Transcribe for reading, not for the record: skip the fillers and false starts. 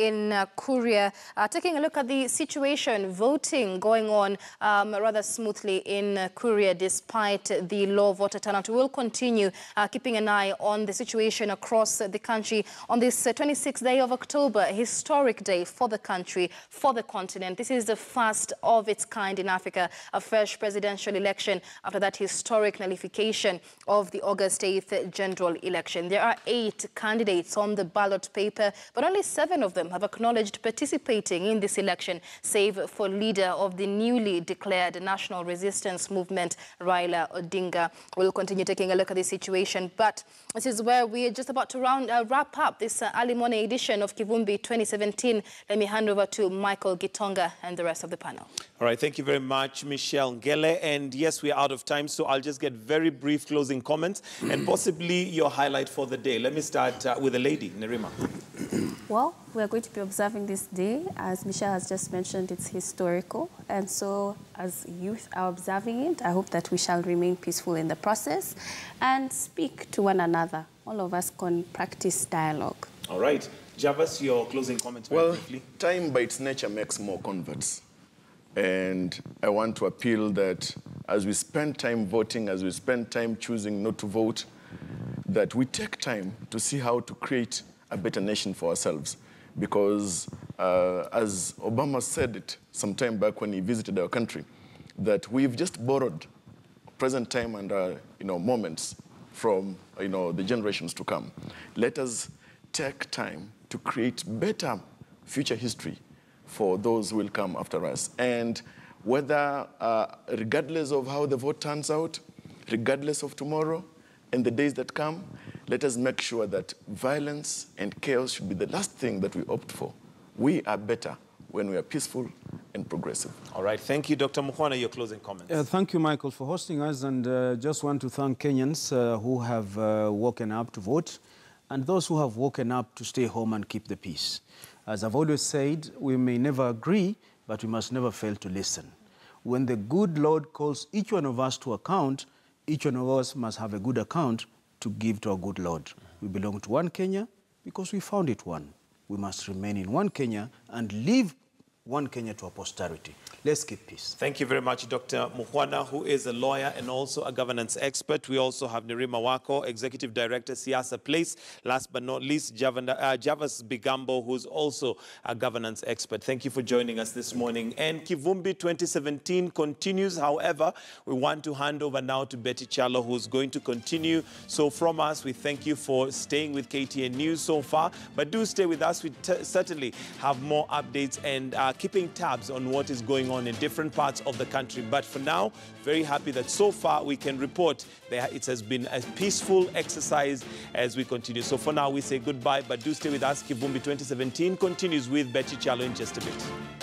in Kuria. Taking a look at the situation, voting going on rather smoothly in Kuria despite the low voter turnout. We will continue keeping an eye on the situation across the country on this 26th day of October, a historic day for the country, for the continent. This is the first of its kind in Africa, a fresh presidential election after that historic nullification of the August 8th general election. There are 8 candidates on the ballot paper, but only 7 of them have acknowledged participating in this election, save for leader of the newly declared National Resistance Movement, Raila Odinga. We'll continue taking a look at the situation, but this is where we're just about to wrap up this early morning edition of Kivumbi 2017. Let me hand over to Michael Gitonga and the rest of the panel. All right, thank you very much, Michelle Ngele. And yes, we are out of time, so I'll just get very brief closing comments and possibly your highlight for the day. Let me start with the lady, Nerima. Well, we are going to be observing this day. As Michelle has just mentioned, it's historical. And so as youth are observing it, I hope that we shall remain peaceful in the process and speak to one another. All of us can practice dialogue. All right. Javas, your closing comments very briefly. Time by its nature makes more converts. And I want to appeal that as we spend time voting, as we spend time choosing not to vote, that we take time to see how to create a better nation for ourselves. Because as Obama said it some time back when he visited our country, that we've just borrowed present time and moments from the generations to come. Let us take time to create better future history for those who will come after us. And whether, regardless of how the vote turns out, regardless of tomorrow and the days that come, let us make sure that violence and chaos should be the last thing that we opt for. We are better when we are peaceful and progressive. All right, thank you. Dr. Mukhwana, your closing comments. Thank you, Michael, for hosting us, and just want to thank Kenyans who have woken up to vote and those who have woken up to stay home and keep the peace. As I've always said, we may never agree, but we must never fail to listen. When the good Lord calls each one of us to account, each one of us must have a good account to give to our good Lord. We belong to one Kenya because we found it one. We must remain in one Kenya and leave one Kenya to our posterity. Let's keep peace. Thank you very much, Dr. Mukhwana, who is a lawyer and also a governance expert. We also have Nerima Wako, Executive Director, Siasa Place. Last but not least, Javas Bigambo, who's also a governance expert. Thank you for joining us this morning. And Kivumbi 2017 continues. However, we want to hand over now to Betty Chalo, who's going to continue. So from us, we thank you for staying with KTN News so far. But do stay with us. We certainly have more updates and keeping tabs on what is going on in different parts of the country. But for now, very happy that so far we can report that it has been a peaceful exercise as we continue. So for now, we say goodbye, but do stay with us. Kivumbi 2017 continues with Betty Chalo in just a bit.